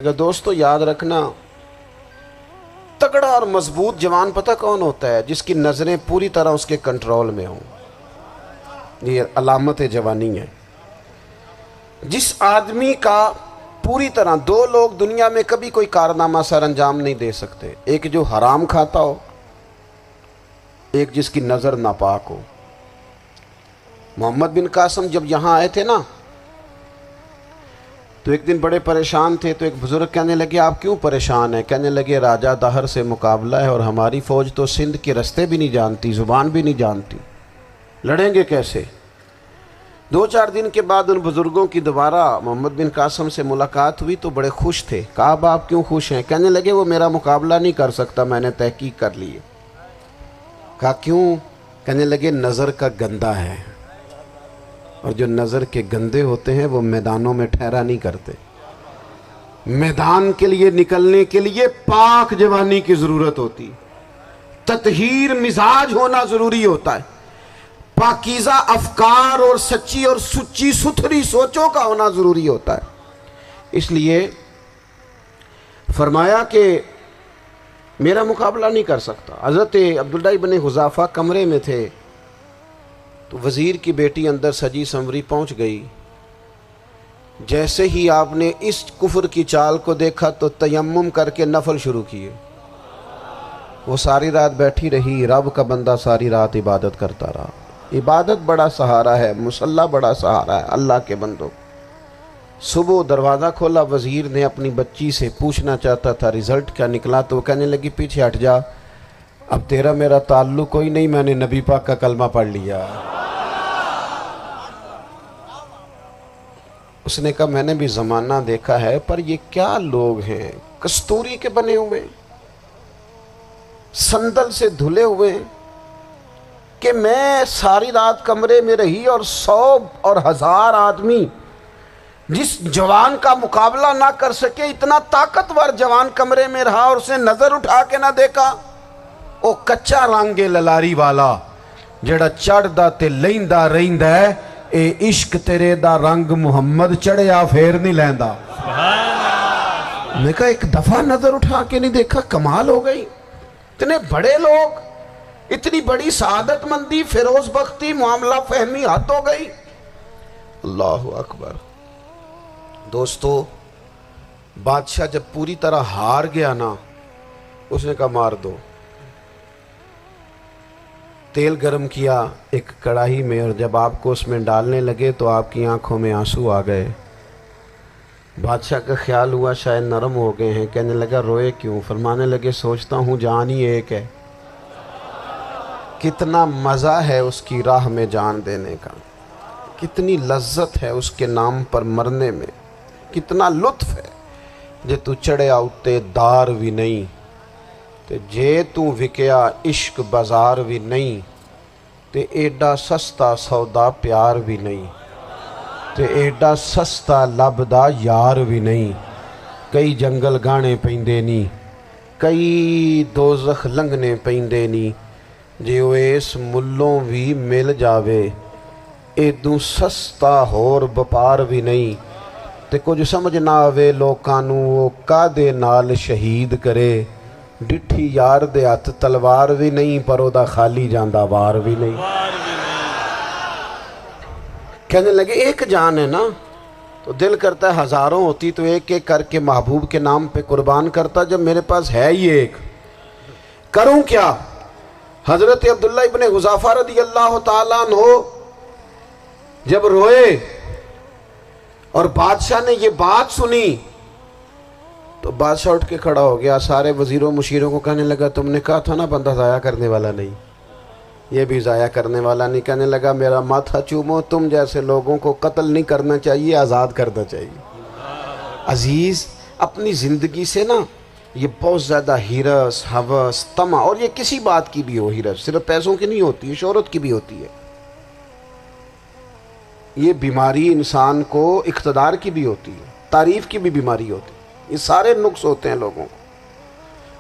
دوستو یاد رکھنا، تگڑا اور مضبوط جوان پتہ کون ہوتا ہے؟ جس کی نظریں پوری طرح اس کے کنٹرول میں ہوں۔ یہ علامت جوانی ہے۔ جس آدمی کا پوری طرح، دو لوگ دنیا میں کبھی کوئی کارنامہ سر انجام نہیں دے سکتے، ایک جو حرام کھاتا ہو، ایک جس کی نظر ناپاک ہو۔ محمد بن قاسم جب یہاں آئے تھے نا، تو ایک دن بڑے پریشان تھے، تو ایک بزرگ کہنے لگے آپ کیوں پریشان ہیں؟ کہنے لگے راجہ دہر سے مقابلہ ہے اور ہماری فوج تو سندھ کے رستے بھی نہیں جانتی، زبان بھی نہیں جانتی، لڑیں گے کیسے؟ 2-4 دن کے بعد ان بزرگوں کی دوبارہ محمد بن قاسم سے ملاقات ہوئی تو بڑے خوش تھے۔ کہا اب آپ کیوں خوش ہیں؟ کہنے لگے وہ میرا مقابلہ نہیں کر سکتا، میں نے تحقیق کر لی ہے۔ کہا کیوں؟ کہنے لگے نظر کا گندہ ہے، اور جو نظر کے گندے ہوتے ہیں وہ میدانوں میں ٹھہرا نہیں کرتے۔ میدان کے لیے نکلنے کے لیے پاک جوانی کی ضرورت ہوتی، تطہیر مزاج ہونا ضروری ہوتا ہے، پاکیزہ افکار اور سچی اور سچی ستھری سوچوں کا ہونا ضروری ہوتا ہے۔ اس لیے فرمایا کہ میرا مقابلہ نہیں کر سکتا۔ حضرت عبداللہ ابن حذافہ کمرے میں تھے، تو وزیر کی بیٹی اندر سجی سنوری پہنچ گئی۔ جیسے ہی آپ نے اس کفر کی چال کو دیکھا تو تیمم کر کے نفل شروع کیے۔ وہ ساری رات بیٹھی رہی، رب کا بندہ ساری رات عبادت کرتا رہا۔ عبادت بڑا سہارا ہے، مصلی بڑا سہارا ہے اللہ کے بندوں۔ صبح دروازہ کھولا، وزیر نے اپنی بچی سے پوچھنا چاہتا تھا رزلٹ کیا نکلا، تو وہ کہنے لگی پیچھے ہٹ جا، اب تیرا میرا تعلق کوئی نہیں، میں نے نبی پاک کا کلمہ پڑھ لیا۔ اس نے کہا میں نے بھی زمانہ دیکھا ہے، پر یہ کیا لوگ ہیں، کستوری کے بنے ہوئے، سندل سے دھلے ہوئے، کہ میں ساری رات کمرے میں رہی اور 100 اور 1000 آدمی جس جوان کا مقابلہ نہ کر سکے، اتنا طاقتور جوان کمرے میں رہا اور اسے نظر اٹھا کے نہ دیکھا۔ او کچا رنگ للاری والا جڑا چڑھدا تے لیندا رہندا ہے، اے عشق تیرے دا رنگ محمد چڑھیا پھر نہیں لیندا۔ میں کہا ایک دفعہ نظر اٹھا کے نہیں دیکھا، کمال ہو گئی۔ اتنے بڑے لوگ، اتنی بڑی سعادت مندی، فیروز بختی، معاملہ فہمی حد ہو گئی۔ اللہ اکبر۔ دوستو بادشاہ جب پوری طرح ہار گیا نا، اس نے کہا مار دو۔ تیل گرم کیا ایک کڑاہی میں، اور جب آپ کو اس میں ڈالنے لگے تو آپ کی آنکھوں میں آنسو آ گئے۔ بادشاہ کا خیال ہوا شاید نرم ہو گئے ہیں، کہنے لگا روئے کیوں؟ فرمانے لگے سوچتا ہوں جان ہی ایک ہے، کتنا مزہ ہے اس کی راہ میں جان دینے کا، کتنی لذت ہے اس کے نام پر مرنے میں، کتنا لطف ہے۔ جے تو چڑھیا اتے دار بھی نہیں، تے جے تو وکیا عشق بازار بھی نہیں، تے ایڈا سستا سودا پیار بھی نہیں، تے ایڈا سستا لبدا یار بھی نہیں۔ کئی جنگل گانے پیندے نہیں، کئی دوزخ لنگنے پیندے نہیں، جے وہ اس ملوں بھی مل جاوے، ایدوں سستا ہور بپار بھی نہیں۔ تے کچھ سمجھ نہ آوے لوکاں نوں وہ کادے نال شہید کرے، ڈٹھی یار دے ہاتھ تلوار بھی نہیں، پر او دا خالی جاندہ وار بھی نہیں۔ کہنے لگے ایک جان ہے نا، تو دل کرتا ہے ہزاروں ہوتی تو ایک ایک کر کے محبوب کے نام پہ قربان کرتا، جب میرے پاس ہے ہی ایک، کروں کیا؟ حضرت عبداللہ ابن حذافہ رضی اللہ تعالیٰ عنہ جب روئے اور بادشاہ نے یہ بات سنی، تو بادشاہ اٹھ کے کھڑا ہو گیا، سارے وزیروں مشیروں کو کہنے لگا تم نے کہا تھا نا بندہ ضائع کرنے والا نہیں، یہ بھی ضائع کرنے والا نہیں۔ کہنے لگا میرا ماتھا چومو، تم جیسے لوگوں کو قتل نہیں کرنا چاہیے، آزاد کرنا چاہیے۔ عزیز اپنی زندگی سے نا یہ بہت زیادہ ہرس، ہوس، طمع، اور یہ کسی بات کی بھی ہو، ہرس صرف پیسوں کی نہیں ہوتی ہے، شہرت کی بھی ہوتی ہے، یہ بیماری انسان کو اقتدار کی بھی ہوتی ہے، تعریف کی بھی بیماری ہوتی ہے، یہ سارے نقص ہوتے ہیں لوگوں کو،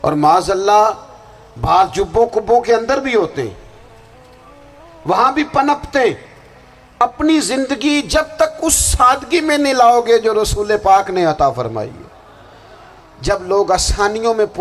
اور معاذ اللہ بعض جبوں کبوں کے اندر بھی ہوتے ہیں، وہاں بھی پنپتے ہیں۔ اپنی زندگی جب تک اس سادگی میں نہیں لاؤ گے جو رسول پاک نے عطا فرمائی ہے، جب لوگ آسانیوں میں